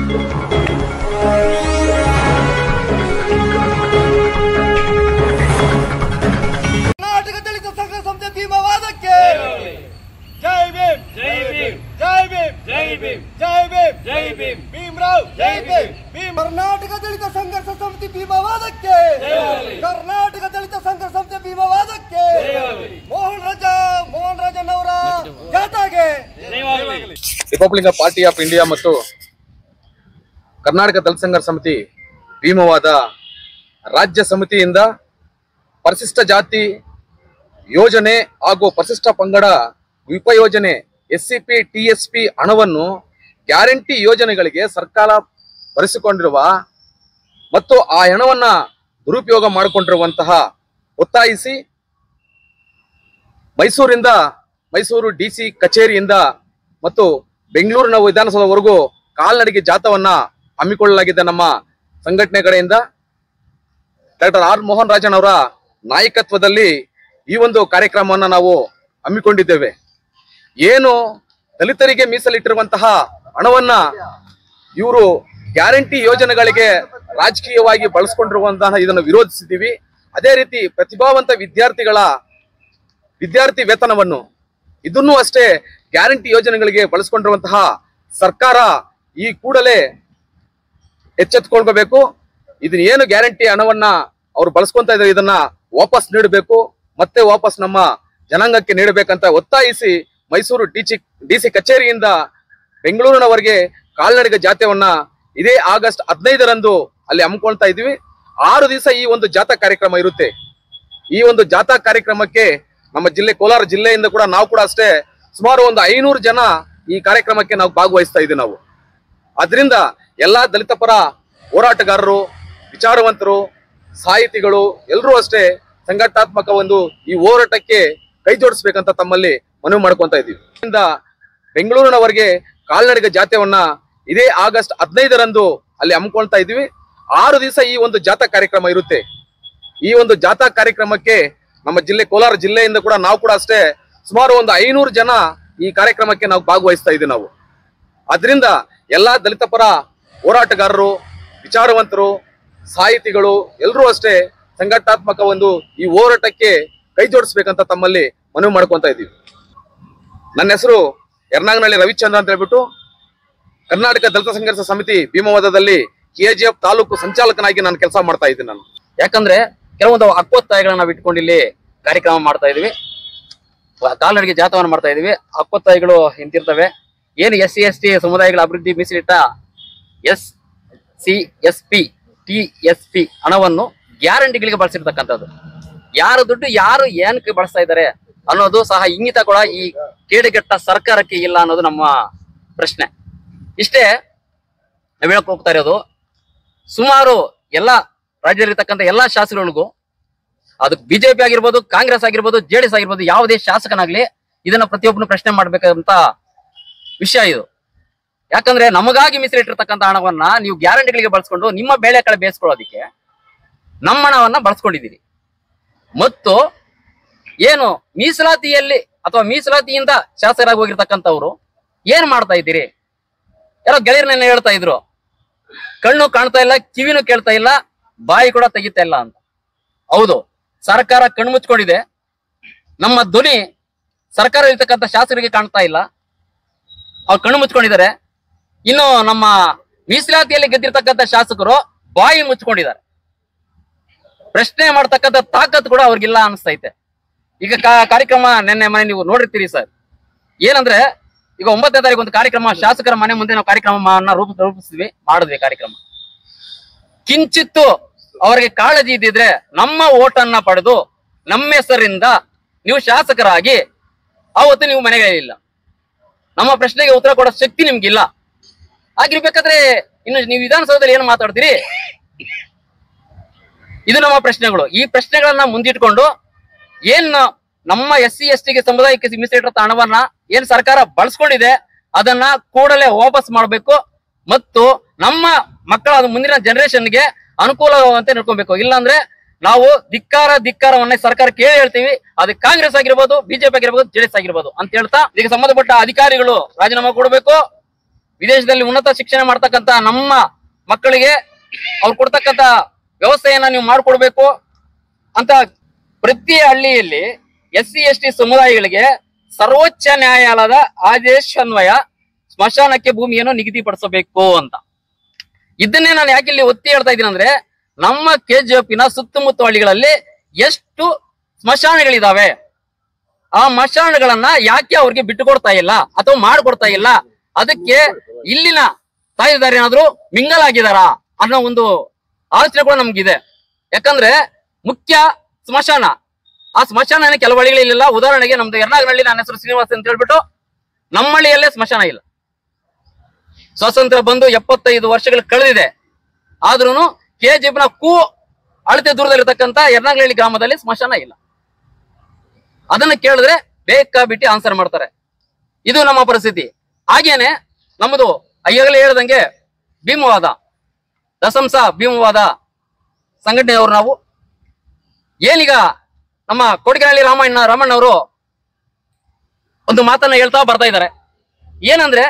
ಕರ್ನಾಟಕ ದಲಿತ ಸಂಘರ್ಷ ಸಮಿತಿ ಭೀಮವಾದಕ್ಕೆ ಜೈ ಭೀಮ್ ಜೈ ಭೀಮ್ ಜೈ ಭೀಮ್ ಜೈ ಭೀಮ್ ಜೈ ಭೀಮ್ ಜೈ ಭೀಮ್ ಭೀಮರಾವ್ ಜೈ ಭೀಮ್ ಕರ್ನಾಟಕ ದಲಿತ ಸಂಘರ್ಷ ಸಮಿತಿ ಭೀಮವಾದಕ್ಕೆ ಕರ್ನಾಟಕ ದಲಿತ ಸಂಘರ್ಷ ಸಮಿತಿ ಭೀಮವಾದಕ್ಕೆ ಮೋಹನ್ ರಾಜನವರ ಜಾಥಾಗೆ ರಿಪಬ್ಲಿಕ್ ಪಾರ್ಟಿ ಆಫ್ ಇಂಡಿಯಾ ಮತ್ತು ಕರ್ನಾಟಕ ದಲಿತ ಸಂಘರ್ಷ ಸಮಿತಿ ಭೀಮವಾದ ರಾಜ್ಯ ಸಮಿತಿಯಿಂದ ಪರಿಶಿಷ್ಟ ಜಾತಿ ಯೋಜನೆ ಹಾಗೂ ಪರಿಶಿಷ್ಟ ಪಂಗಡ ಉಪಯೋಜನೆ SCP TSP ಹಣವನ್ನು ಗ್ಯಾರಂಟಿ ಯೋಜನೆಗಳಿಗೆ ಸರ್ಕಾರ ಭರಿಸಿಕೊಂಡಿರುವ ಮತ್ತು ಆ ಹಣವನ್ನ ದುರುಪಯೋಗ ಮಾಡಿಕೊಂಡಿರುವಂತಹ ಒತ್ತಾಯಿಸಿ ಮೈಸೂರು DC ಕಚೇರಿಯಿಂದ ಮತ್ತು ಬೆಂಗಳೂರಿನ ವಿಧಾನಸೌಧವರೆಗೂ ಕಾಲ್ನಡಿಗೆ ಜಾಥಾವನ್ನ ಹಮ್ಮಿಕೊಳ್ಳಲಾಗಿದೆ. ನಮ್ಮ ಸಂಘಟನೆ ಕಡೆಯಿಂದ ಡಾಕ್ಟರ್ ಆರ್ ಮೋಹನ್ ರಾಜನ್ ಅವರ ನಾಯಕತ್ವದಲ್ಲಿ ಈ ಒಂದು ಕಾರ್ಯಕ್ರಮವನ್ನು ನಾವು ಹಮ್ಮಿಕೊಂಡಿದ್ದೇವೆ. ಏನು ದಲಿತರಿಗೆ ಮೀಸಲಿಟ್ಟಿರುವಂತಹ ಹಣವನ್ನ ಇವರು ಗ್ಯಾರಂಟಿ ಯೋಜನೆಗಳಿಗೆ ರಾಜಕೀಯವಾಗಿ ಬಳಸಿಕೊಂಡಿರುವಂತಹ ಇದನ್ನು ವಿರೋಧಿಸಿದ್ದೀವಿ. ಅದೇ ರೀತಿ ಪ್ರತಿಭಾವಂತ ವಿದ್ಯಾರ್ಥಿ ವೇತನವನ್ನು ಇದನ್ನು ಅಷ್ಟೇ ಗ್ಯಾರಂಟಿ ಯೋಜನೆಗಳಿಗೆ ಬಳಸಿಕೊಂಡಿರುವಂತಹ ಸರ್ಕಾರ ಈ ಕೂಡಲೇ ಎಚ್ಚೆತ್ತುಕೊಳ್ಬೇಕು. ಇದನ್ನ ಏನು ಗ್ಯಾರಂಟಿ ಹಣವನ್ನ ಅವ್ರು ಬಳಸ್ಕೊಂತ ಇದ್ದಾರೆ ಇದನ್ನ ವಾಪಸ್ ನೀಡಬೇಕು, ಮತ್ತೆ ವಾಪಸ್ ನಮ್ಮ ಜನಾಂಗಕ್ಕೆ ನೀಡಬೇಕಂತ ಒತ್ತಾಯಿಸಿ ಮೈಸೂರು DC ಕಚೇರಿಯಿಂದ ಬೆಂಗಳೂರಿನವರೆಗೆ ಕಾಲ್ನಡಿಗೆ ಜಾಥಾವನ್ನ ಇದೇ ಆಗಸ್ಟ್ 15ರಂದು ಅಲ್ಲಿ ಹಮ್ಮಿಕೊಳ್ತಾ ಇದ್ದೀವಿ. 6 ದಿವಸ ಈ ಒಂದು ಜಾಥಾ ಕಾರ್ಯಕ್ರಮ ಇರುತ್ತೆ. ಈ ಒಂದು ಜಾಥಾ ಕಾರ್ಯಕ್ರಮಕ್ಕೆ ನಮ್ಮ ಕೋಲಾರ ಜಿಲ್ಲೆಯಿಂದ ಕೂಡ ನಾವು ಕೂಡ ಅಷ್ಟೇ ಸುಮಾರು ಒಂದು 500 ಜನ ಈ ಕಾರ್ಯಕ್ರಮಕ್ಕೆ ನಾವು ಭಾಗವಹಿಸ್ತಾ ಇದ್ದೀವಿ. ನಾವು ಅದರಿಂದ ಎಲ್ಲಾ ದಲಿತ ಪರ ಹೋರಾಟಗಾರರು, ವಿಚಾರವಂತರು, ಸಾಹಿತಿಗಳು ಎಲ್ಲರೂ ಅಷ್ಟೇ ಸಂಘಟನಾತ್ಮಕ ಒಂದು ಈ ಹೋರಾಟಕ್ಕೆ ಕೈ ಜೋಡಿಸ್ಬೇಕಂತ ತಮ್ಮಲ್ಲಿ ಮನವಿ ಮಾಡ್ಕೊಂತ ಇದ್ದೀವಿ. ಬೆಂಗಳೂರಿನವರೆಗೆ ಕಾಲ್ನಡಿಗೆ ಜಾಥಾವನ್ನ ಇದೇ ಆಗಸ್ಟ್ 15ರಂದು ಅಲ್ಲಿ ಹಮ್ಮಿಕೊಳ್ತಾ ಇದ್ದೀವಿ. 6 ದಿವಸ ಈ ಒಂದು ಜಾಥಾ ಕಾರ್ಯಕ್ರಮ ಇರುತ್ತೆ. ಈ ಒಂದು ಜಾಥಾ ಕಾರ್ಯಕ್ರಮಕ್ಕೆ ನಮ್ಮ ಕೋಲಾರ ಜಿಲ್ಲೆಯಿಂದ ಕೂಡ ನಾವು ಕೂಡ ಅಷ್ಟೇ ಸುಮಾರು ಒಂದು 500 ಜನ ಈ ಕಾರ್ಯಕ್ರಮಕ್ಕೆ ನಾವು ಭಾಗವಹಿಸ್ತಾ ಇದ್ದೀವಿ. ನಾವು ಅದರಿಂದ ಎಲ್ಲಾ ದಲಿತ ಪರ ಹೋರಾಟಗಾರರು, ವಿಚಾರವಂತರು, ಸಾಹಿತಿಗಳು ಎಲ್ಲರೂ ಅಷ್ಟೇ ಸಂಘಟನಾತ್ಮಕ ಒಂದು ಈ ಹೋರಾಟಕ್ಕೆ ಕೈ ಜೋಡಿಸ್ಬೇಕಂತ ತಮ್ಮಲ್ಲಿ ಮನವಿ ಮಾಡ್ಕೊಂತ ಇದ್ದೀವಿ. ನನ್ನ ಹೆಸರು ಯರ್ನಾಗನಹಳ್ಳಿ ರವಿಚಂದ್ರ ಅಂತ ಹೇಳ್ಬಿಟ್ಟು ಕರ್ನಾಟಕ ದಲಿತ ಸಂಘರ್ಷ ಸಮಿತಿ ಭೀಮವಾದದಲ್ಲಿ KGF ತಾಲೂಕು ಸಂಚಾಲಕನಾಗಿ ನಾನು ಕೆಲಸ ಮಾಡ್ತಾ ಇದ್ದೀನಿ. ನಾನು ಯಾಕಂದ್ರೆ ಕೆಲವೊಂದು ಹಕ್ಕೊತ್ತಾಯಗಳನ್ನ ನಾವು ಇಟ್ಕೊಂಡು ಇಲ್ಲಿ ಕಾರ್ಯಕ್ರಮ ಮಾಡ್ತಾ ಇದೀವಿ, ಕಾಲ್ನಡಿಗೆ ಜಾಥಾವನ್ನು ಮಾಡ್ತಾ ಇದೀವಿ. ಹಕ್ಕೊತ್ತಾಯಗಳು ಇಂತಿರ್ತವೆ. ಏನು SC ST ಸಮುದಾಯಗಳ ಅಭಿವೃದ್ಧಿ ಮೀಸಲಿಟ್ಟ SCSP TSP ಹಣವನ್ನು ಗ್ಯಾರಂಟಿಗಳಿಗೆ ಬಳಸಿರ್ತಕ್ಕಂಥದ್ದು. ಯಾರು ದುಡ್ಡು ಯಾರು ಏನಕ್ಕೆ ಬಳಸ್ತಾ ಇದ್ದಾರೆ ಅನ್ನೋದು ಸಹ ಇಂಗಿತ ಕೂಡ ಈ ಕೇಡುಗೆಟ್ಟ ಸರ್ಕಾರಕ್ಕೆ ಇಲ್ಲ ಅನ್ನೋದು ನಮ್ಮ ಪ್ರಶ್ನೆ. ಇಷ್ಟೇ ನಾವು ಹೇಳಕ್ ಹೋಗ್ತಾ ಇರೋದು. ಸುಮಾರು ಎಲ್ಲ ರಾಜ್ಯದಲ್ಲಿರ್ತಕ್ಕಂಥ ಎಲ್ಲಾ ಶಾಸಕರಿಗೂ, ಅದು BJP ಆಗಿರ್ಬೋದು, ಕಾಂಗ್ರೆಸ್ ಆಗಿರ್ಬೋದು, JDS ಆಗಿರ್ಬೋದು, ಯಾವುದೇ ಶಾಸಕನಾಗ್ಲಿ ಇದನ್ನ ಪ್ರತಿಯೊಬ್ಬನು ಪ್ರಶ್ನೆ ಮಾಡ್ಬೇಕಂತ ವಿಷಯ ಇದು. ಯಾಕಂದ್ರೆ ನಮಗಾಗಿ ಮೀಸಲಿಟ್ಟಿರ್ತಕ್ಕಂಥ ಹಣವನ್ನ ನೀವು ಗ್ಯಾರಂಟಿಗಳಿಗೆ ಬಳಸ್ಕೊಂಡು ನಿಮ್ಮ ಬೇಳೆ ಕಡೆ ಬೇಯಿಸ್ಕೊಳ್ಳೋದಿಕ್ಕೆ ನಮ್ಮ ಹಣವನ್ನ ಬಳಸ್ಕೊಂಡಿದ್ದೀರಿ. ಮತ್ತು ಏನು ಮೀಸಲಾತಿಯಲ್ಲಿ ಅಥವಾ ಮೀಸಲಾತಿಯಿಂದ ಶಾಸಕರಾಗಿ ಹೋಗಿರ್ತಕ್ಕಂಥವ್ರು ಏನ್ ಮಾಡ್ತಾ ಇದ್ದೀರಿ? ಯಾರೋ ಗೆಳೆಯರನ್ನ ಹೇಳ್ತಾ ಇದ್ರು, ಕಣ್ಣು ಕಾಣ್ತಾ ಇಲ್ಲ, ಕಿವಿನೂ ಕೇಳ್ತಾ ಇಲ್ಲ, ಬಾಯಿ ಕೂಡ ತೆಗಿತಾ ಇಲ್ಲ ಅಂತ. ಹೌದು, ಸರ್ಕಾರ ಕಣ್ಣು ಮುಚ್ಕೊಂಡಿದೆ. ನಮ್ಮ ಧ್ವನಿ ಸರ್ಕಾರ ಇರ್ತಕ್ಕಂಥ ಶಾಸಕರಿಗೆ ಕಾಣ್ತಾ ಇಲ್ಲ, ಅವ್ರು ಕಣ್ಣು ಮುಚ್ಕೊಂಡಿದ್ದಾರೆ. ಇನ್ನು ನಮ್ಮ ಮೀಸಲಾತಿಯಲ್ಲಿ ಗೆದ್ದಿರ್ತಕ್ಕಂಥ ಶಾಸಕರು ಬಾಯಿ ಮುಚ್ಕೊಂಡಿದ್ದಾರೆ. ಪ್ರಶ್ನೆ ಮಾಡ್ತಕ್ಕಂಥ ತಾಕತ್ ಕೂಡ ಅವ್ರಿಗಿಲ್ಲ ಅನಿಸ್ತೈತೆ. ಈಗ ಕಾರ್ಯಕ್ರಮ ನೆನ್ನೆ ಮನೆ ನೀವು ನೋಡಿರ್ತೀರಿ ಸರ್. ಏನಂದ್ರೆ ಈಗ 9ನೇ ತಾರೀಕು ಒಂದು ಕಾರ್ಯಕ್ರಮ ಶಾಸಕರ ಮನೆ ಮುಂದೆ ನಾವು ಕಾರ್ಯಕ್ರಮವನ್ನ ಮಾಡಿದ್ವಿ. ಕಾರ್ಯಕ್ರಮ ಕಿಂಚಿತ್ತು ಅವರಿಗೆ ಕಾಳಜಿ ಇದ್ದಿದ್ರೆ ನಮ್ಮ ಓಟನ್ನ ಪಡೆದು ನಮ್ಮ ಹೆಸರಿಂದ ನೀವು ಶಾಸಕರಾಗಿ ಆವತ್ತು ನೀವು ಮನೆಗೆ ಇಲ್ಲ, ನಮ್ಮ ಪ್ರಶ್ನೆಗೆ ಉತ್ತರ ಕೊಡೋ ಶಕ್ತಿ ನಿಮ್ಗಿಲ್ಲ. ಆಗಿರ್ಬೇಕಾದ್ರೆ ಇನ್ನು ನೀವು ವಿಧಾನಸೌಧದಲ್ಲಿ ಏನು ಮಾತಾಡ್ತೀರಿ? ಇದು ನಮ್ಮ ಪ್ರಶ್ನೆಗಳು. ಈ ಪ್ರಶ್ನೆಗಳನ್ನ ಮುಂದಿಟ್ಕೊಂಡು ಏನ್ ನಮ್ಮ SC ST ಸಮುದಾಯಕ್ಕೆ ಮೀಸಲಿಟ್ಟ ಹಣವನ್ನ ಏನ್ ಸರ್ಕಾರ ಬಳಸ್ಕೊಂಡಿದೆ ಅದನ್ನ ಕೂಡಲೇ ವಾಪಸ್ ಮಾಡಬೇಕು ಮತ್ತು ನಮ್ಮ ಮಕ್ಕಳ ಮುಂದಿನ ಜನರೇಷನ್ಗೆ ಅನುಕೂಲವಾಗುವಂತೆ ನೋಡ್ಕೊಬೇಕು. ಇಲ್ಲಾಂದ್ರೆ ನಾವು ಧಿಕ್ಕಾರವನ್ನ ಸರ್ಕಾರಕ್ಕೆ ಹೇಳ್ತೀವಿ. ಅದು ಕಾಂಗ್ರೆಸ್ ಆಗಿರ್ಬೋದು, BJP ಆಗಿರ್ಬೋದು, JDS ಆಗಿರ್ಬೋದು ಅಂತ ಹೇಳ್ತಾ ಇದಕ್ಕೆ ಸಂಬಂಧಪಟ್ಟ ಅಧಿಕಾರಿಗಳು ರಾಜೀನಾಮೆ ಕೊಡಬೇಕು. ವಿದೇಶದಲ್ಲಿ ಉನ್ನತ ಶಿಕ್ಷಣ ಮಾಡ್ತಕ್ಕಂತ ನಮ್ಮ ಮಕ್ಕಳಿಗೆ ಅವ್ರು ಕೊಡ್ತಕ್ಕಂತ ವ್ಯವಸ್ಥೆಯನ್ನ ನೀವು ಮಾಡಿಕೊಡ್ಬೇಕು ಅಂತ ಪ್ರತಿ ಹಳ್ಳಿಯಲ್ಲಿ SC ST ಸಮುದಾಯಗಳಿಗೆ ಸರ್ವೋಚ್ಚ ನ್ಯಾಯಾಲಯದ ಆದೇಶಾನ್ವಯ ಸ್ಮಶಾನಕ್ಕೆ ಭೂಮಿಯನ್ನು ನಿಗದಿಪಡಿಸಬೇಕು ಅಂತ. ಇದನ್ನೇ ನಾನು ಯಾಕೆ ಇಲ್ಲಿ ಒತ್ತಿ ಹೇಳ್ತಾ ಇದ್ದೀನಿ ಅಂದ್ರೆ, ನಮ್ಮ KGF ಸುತ್ತಮುತ್ತ ಹಳ್ಳಿಗಳಲ್ಲಿ ಎಷ್ಟು ಸ್ಮಶಾನಗಳಿದಾವೆ, ಆ ಸ್ಮಶಾನಗಳನ್ನ ಯಾಕೆ ಅವ್ರಿಗೆ ಬಿಟ್ಟುಕೊಡ್ತಾ ಇಲ್ಲ ಅಥವಾ ಮಾಡ್ಕೊಡ್ತಾ ಇಲ್ಲ, ಅದಕ್ಕೆ ಇಲ್ಲಿನ ತಾಯಿದಾರ ಏನಾದ್ರು ಮಿಂಗಲ್ ಆಗಿದಾರ ಅನ್ನೋ ಒಂದು ಆಲೋಚನೆ ಕೂಡ ನಮ್ಗಿದೆ. ಯಾಕಂದ್ರೆ ಮುಖ್ಯ ಸ್ಮಶಾನ, ಆ ಸ್ಮಶಾನ ಕೆಲವು ಹಳ್ಳಿಗಳಿಲ್ಲ. ಉದಾಹರಣೆಗೆ ನಮ್ದು ಎರ್ನಾಗನಹಳ್ಳಿ, ನನ್ನ ಹೆಸರು ಶ್ರೀನಿವಾಸ್ ಅಂತ ಹೇಳ್ಬಿಟ್ಟು, ನಮ್ಮ ಹಳ್ಳಿಯಲ್ಲೇ ಸ್ಮಶಾನ ಇಲ್ಲ. ಸ್ವಾತಂತ್ರ್ಯ ಬಂದು 75 ವರ್ಷಗಳು ಕಳೆದಿದೆ, ಆದ್ರೂ KGF ಅಳತೆ ದೂರದಲ್ಲಿರ್ತಕ್ಕಂಥ ಎರ್ನಾಗನಹಳ್ಳಿ ಗ್ರಾಮದಲ್ಲಿ ಸ್ಮಶಾನ ಇಲ್ಲ. ಅದನ್ನ ಕೇಳಿದ್ರೆ ಬೇಕಾಬಿಟ್ಟಿ ಆನ್ಸರ್ ಮಾಡ್ತಾರೆ. ಇದು ನಮ್ಮ ಪರಿಸ್ಥಿತಿ. ಹಾಗೇನೆ ನಮ್ಮದು ಈಗಾಗಲೇ ಹೇಳ್ದಂಗೆ ಭೀಮವಾದ, ದಸಂಸ ಭೀಮವಾದ ಸಂಘಟನೆಯವರು ನಾವು ಏನೀಗ ನಮ್ಮ ಕೋಡಿಗೆನಹಳ್ಳಿ ರಾಮಣ್ಣವರು ಒಂದು ಮಾತನ್ನ ಹೇಳ್ತಾ ಬರ್ತಾ ಇದ್ದಾರೆ. ಏನಂದ್ರೆ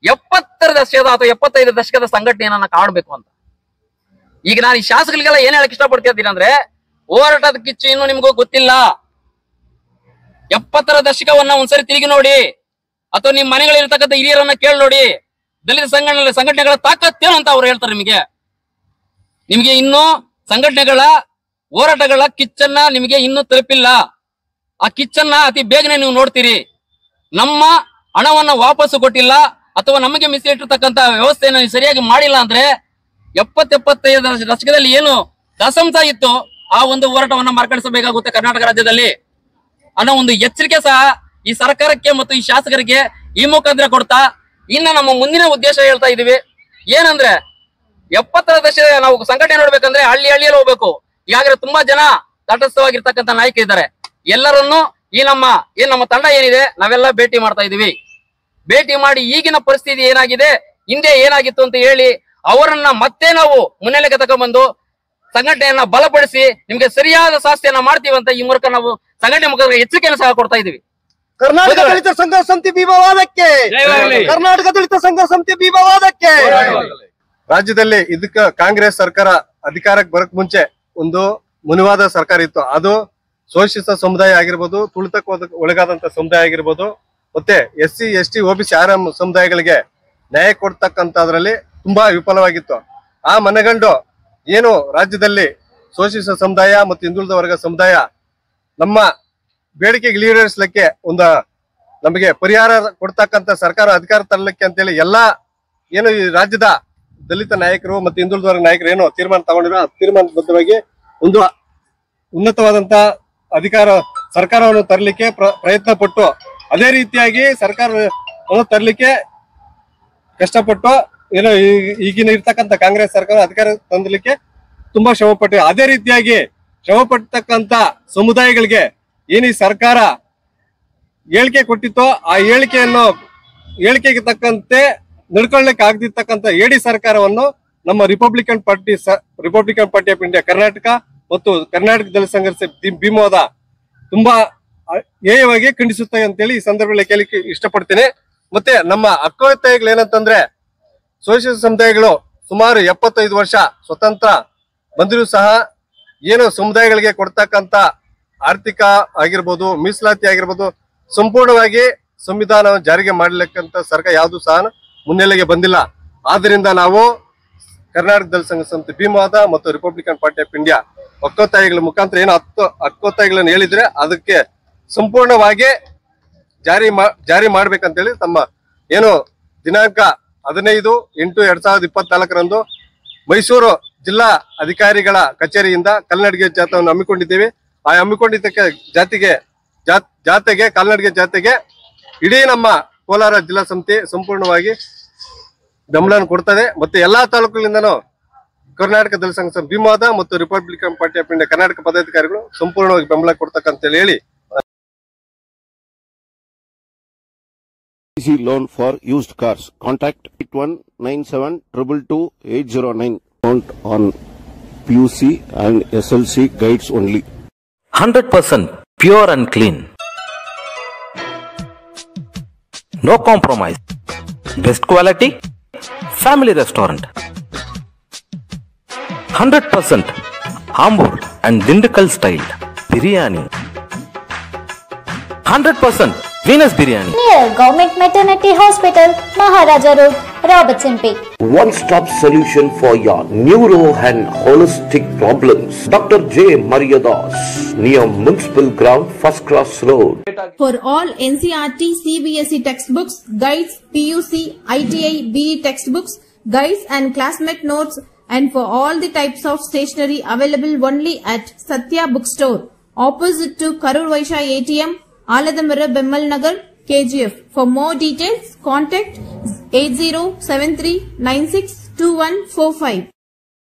70ರ ದಶಕದ ಅಥವಾ 75 ದಶಕದ ಸಂಘಟನೆಯನ್ನ ಕಾಣಬೇಕು ಅಂತ. ಈಗ ನಾನು ಈ ಶಾಸಕರಿಗೆಲ್ಲ ಏನ್ ಹೇಳಕ್ ಇಷ್ಟಪಡ್ತಾ ಇದ್ದೀನಿ ಅಂದ್ರೆ, ಹೋರಾಟದ ಕಿಚ್ಚು ಇನ್ನು ನಿಮ್ಗೂ ಗೊತ್ತಿಲ್ಲ. 70ರ ದಶಕವನ್ನ ಒಂದ್ಸರಿ ತಿರುಗಿ ನೋಡಿ, ಅಥವಾ ನಿಮ್ ಮನೆಗಳಿರ್ತಕ್ಕಂಥ ಹಿರಿಯರನ್ನ ಕೇಳಿ ನೋಡಿ. ದಲಿತ ಸಂಘಟನೆಗಳ ತಾಕತ್ತೇನು ಅಂತ ಅವ್ರು ಹೇಳ್ತಾರೆ. ನಿಮ್ಗೆ ಇನ್ನೂ ಸಂಘಟನೆಗಳ ಹೋರಾಟಗಳ ಕಿಚ್ಚನ್ನ ನಿಮಗೆ ಇನ್ನೂ ತಲುಪಿಲ್ಲ. ಆ ಕಿಚ್ಚನ್ನ ಅತಿ ಬೇಗನೆ ನೀವು ನೋಡ್ತೀರಿ. ನಮ್ಮ ಹಣವನ್ನ ವಾಪಸ್ಸು ಕೊಟ್ಟಿಲ್ಲ ಅಥವಾ ನಮಗೆ ಮೀಸಲಿಟ್ಟಿರ್ತಕ್ಕಂಥ ವ್ಯವಸ್ಥೆಯನ್ನು ಸರಿಯಾಗಿ ಮಾಡಿಲ್ಲ ಅಂದ್ರೆ 70-75 ದಶಕದಲ್ಲಿ ಏನು ದಸಂಸ ಇತ್ತು, ಆ ಒಂದು ಹೋರಾಟವನ್ನ ಮರುಕಳಿಸಬೇಕಾಗುತ್ತೆ ಕರ್ನಾಟಕ ರಾಜ್ಯದಲ್ಲಿ ಅನ್ನೋ ಒಂದು ಎಚ್ಚರಿಕೆ ಸಹ ಈ ಸರ್ಕಾರಕ್ಕೆ ಮತ್ತು ಈ ಶಾಸಕರಿಗೆ ಈ ಮುಖಾಂತರ ಕೊಡ್ತಾ, ಇನ್ನ ನಮ್ಮ ಮುಂದಿನ ಉದ್ದೇಶ ಹೇಳ್ತಾ ಇದೀವಿ. ಏನಂದ್ರೆ 70ರ ದಶಕ ನಾವು ಸಂಘಟನೆ ನೋಡ್ಬೇಕಂದ್ರೆ ಹಳ್ಳಿಯಲ್ಲಿ ಹೋಗ್ಬೇಕು. ಈಗಾಗಲೇ ತುಂಬಾ ಜನ ತಟಸ್ಥವಾಗಿರ್ತಕ್ಕಂಥ ನಾಯಕರಿದ್ದಾರೆ. ಎಲ್ಲರನ್ನು ಈ ನಮ್ಮ ತಂಡ ಏನಿದೆ ನಾವೆಲ್ಲ ಭೇಟಿ ಮಾಡ್ತಾ ಇದೀವಿ. ಭೇಟಿ ಮಾಡಿ ಈಗಿನ ಪರಿಸ್ಥಿತಿ ಏನಾಗಿದೆ, ಹಿಂದೆ ಏನಾಗಿತ್ತು ಅಂತ ಹೇಳಿ ಅವರನ್ನ ಮತ್ತೆ ನಾವು ಮುನ್ನೆಲೆಗೆ ತಗೊಂಡ್ಬಂದು ಸಂಘಟನೆಯನ್ನ ಬಲಪಡಿಸಿ ನಿಮ್ಗೆ ಸರಿಯಾದ ಶಾಸ್ತಿಯನ್ನ ಮಾಡ್ತೀವಿ ಅಂತ ಈ ಮೂಲಕ ನಾವು ಸಂಘಟನೆ ಮುಖಾಂತರ ಎಚ್ಚರಿಕೆಯನ್ನು ಸಹ ಕೊಡ್ತಾ ಇದೀವಿ. ಕರ್ನಾಟಕ ದಲಿತ ಸಂಘರ್ಷ ಸಮಿತಿ ಭೀಮವಾದಕ್ಕೆ, ಕರ್ನಾಟಕ ದಲಿತ ಸಂಘರ್ಷ ಸಮಿತಿ ಭೀಮವಾದಕ್ಕೆ. ರಾಜ್ಯದಲ್ಲಿ ಇದಕ್ಕ ಕಾಂಗ್ರೆಸ್ ಸರ್ಕಾರ ಅಧಿಕಾರಕ್ಕೆ ಬರಕ್ ಮುಂಚೆ ಒಂದು ಮುನಿವಾದ ಸರ್ಕಾರ ಇತ್ತು. ಅದು ಶೋಷಿತ ಸಮುದಾಯ ಆಗಿರ್ಬೋದು, ತುಳಿತಕ್ಕೆ ಒಳಗಾದಂತ ಸಮುದಾಯ ಆಗಿರ್ಬೋದು, ಮತ್ತೆ SC ST OBC RM ಸಮುದಾಯಗಳಿಗೆ ನ್ಯಾಯ ಕೊಡ್ತಕ್ಕಂಥದ್ರಲ್ಲಿ ತುಂಬಾ ವಿಫಲವಾಗಿತ್ತು. ಆ ಮನಗಂಡು ಏನು ರಾಜ್ಯದಲ್ಲಿ ಶೋಷಿತ ಸಮುದಾಯ ಮತ್ತು ಹಿಂದುಳಿದ ವರ್ಗ ಸಮುದಾಯ ನಮ್ಮ ಬೇಡಿಕೆಗೆ ಈಡೇರಿಸಲಿಕ್ಕೆ ಒಂದು ನಮಗೆ ಪರಿಹಾರ ಕೊಡ್ತಕ್ಕಂಥ ಸರ್ಕಾರ ಅಧಿಕಾರ ತರಲಿಕ್ಕೆ ಅಂತೇಳಿ ಎಲ್ಲಾ ಏನು ಈ ರಾಜ್ಯದ ದಲಿತ ನಾಯಕರು ಮತ್ತು ಹಿಂದುಳಿದ ವರ್ಗ ನಾಯಕರು ಏನು ತೀರ್ಮಾನ ತಗೊಂಡಿರೋ ತೀರ್ಮಾನಬದ್ಧವಾಗಿ ಒಂದು ಉನ್ನತವಾದಂತ ಅಧಿಕಾರ ಸರ್ಕಾರವನ್ನು ತರಲಿಕ್ಕೆ ಪ್ರಯತ್ನ ಪಟ್ಟು, ಅದೇ ರೀತಿಯಾಗಿ ಸರ್ಕಾರವನ್ನು ತರಲಿಕ್ಕೆ ಕಷ್ಟಪಟ್ಟು ಏನೋ ಈಗಿನ ಇರ್ತಕ್ಕಂಥ ಕಾಂಗ್ರೆಸ್ ಸರ್ಕಾರ ಅಧಿಕಾರ ತಂದಲಿಕ್ಕೆ ತುಂಬಾ ಶ್ರಮ ಪಟ್ಟು, ಅದೇ ರೀತಿಯಾಗಿ ಶ್ರಮ ಪಟ್ಟತಕ್ಕಂತ ಸಮುದಾಯಗಳಿಗೆ ಏನಿ ಸರ್ಕಾರ ಹೇಳಿಕೆ ಕೊಟ್ಟಿತ್ತೋ ಆ ಹೇಳಿಕೆಗೆ ತಕ್ಕಂತೆ ನಡ್ಕೊಳ್ಳಿಕ್ಕೆ ಆಗದಿರ್ತಕ್ಕಂಥ AD ಸರ್ಕಾರವನ್ನು ನಮ್ಮ Republican party of India Karnataka ಮತ್ತು ಕರ್ನಾಟಕ ದಲಿತ ಸಂಘರ್ಷ ಭೀಮವಾದ ತುಂಬಾ ಹೇಯವಾಗಿ ಖಂಡಿಸುತ್ತೆ ಅಂತೇಳಿ ಈ ಸಂದರ್ಭದಲ್ಲಿ ಕೇಳಲಿಕ್ಕೆ ಇಷ್ಟಪಡ್ತೇನೆ. ಮತ್ತೆ ನಮ್ಮ ಹಕ್ಕೊತ್ತಾಯಗಳು ಏನಂತಂದ್ರೆ, ಶೋಷಿತ ಸಮುದಾಯಗಳು ಸುಮಾರು 75 ವರ್ಷ ಸ್ವತಂತ್ರ ಬಂದರೂ ಸಹ ಏನು ಸಮುದಾಯಗಳಿಗೆ ಕೊಡ್ತಕ್ಕಂತ ಆರ್ಥಿಕ ಆಗಿರ್ಬೋದು, ಮೀಸಲಾತಿ ಆಗಿರ್ಬೋದು, ಸಂಪೂರ್ಣವಾಗಿ ಸಂವಿಧಾನ ಜಾರಿಗೆ ಮಾಡಲಿಕ್ಕಂತ ಸರ್ಕಾರ ಯಾವುದು ಸಹ ಮುನ್ನೆಲೆಗೆ ಬಂದಿಲ್ಲ. ಆದ್ರಿಂದ ನಾವು ಕರ್ನಾಟಕ ದಲಿತ ಸಂಘರ್ಷ ಸಮಿತಿ ಭೀಮವಾದ ಮತ್ತು ರಿಪಬ್ಲಿಕನ್ ಪಾರ್ಟಿ ಆಫ್ ಇಂಡಿಯಾ ಒಕ್ಕೊತ್ತಾಯಗಳ ಮುಖಾಂತರ ಏನು 10 ಹಕ್ಕೊತ್ತಾಯಗಳನ್ನು ಹೇಳಿದ್ರೆ ಅದಕ್ಕೆ ಸಂಪೂರ್ಣವಾಗಿ ಜಾರಿ ಮಾಡ್ಬೇಕಂತೇಳಿ ತಮ್ಮ ಏನು ದಿನಾಂಕ 15/8/2024 ಮೈಸೂರು ಜಿಲ್ಲಾ ಅಧಿಕಾರಿಗಳ ಕಚೇರಿಯಿಂದ ಕಾಲ್ನಡಿಗೆ ಜಾಥಾವನ್ನು ಹಮ್ಮಿಕೊಂಡಿದ್ದೇವೆ. ಆ ಹಮ್ಮಿಕೊಂಡಿದ್ದಕ್ಕೆ ಜಾಥೆಗೆ ಕಾಲ್ನಡಿಗೆ ಜಾಥೆಗೆ ಇಡೀ ನಮ್ಮ ಕೋಲಾರ ಜಿಲ್ಲಾ ಸಮಿತಿ ಸಂಪೂರ್ಣವಾಗಿ ಬೆಂಬಲ ಕೊಡ್ತದೆ. ಮತ್ತೆ ಎಲ್ಲಾ ತಾಲೂಕುಗಳಿಂದನೂ ಕರ್ನಾಟಕ ದಲಿತ ಸಂಘ ಭೀಮವಾದ ಮತ್ತು Republican party of India Karnataka ಪದಾಧಿಕಾರಿಗಳು ಸಂಪೂರ್ಣವಾಗಿ ಬೆಂಬಲ ಕೊಡ್ತಕ್ಕಂತ ಹೇಳಿ Easy loan for used cars. Contact 8197222809. Count on PUC and SLC guides only. 100% pure and clean. No compromise. Best quality, family restaurant. 100% Ambur and Dindukal style biryani. 100% Venus biryani. Near Government Maternity Hospital, Maharaja Road, Robertson Peak. One-stop solution for your neuro and holistic problems. Dr. J. Mariadas, near Municipal Ground, First Cross Road. For all NCERT, CBSE textbooks, guides, PUC, ITI, BE textbooks, guides and classmate notes, and for all the types of stationery available only at Satya Bookstore, opposite to Karur Vaishya ATM, Aladamara, Bemmal Nagar, KGF. For more details, contact 8073962145.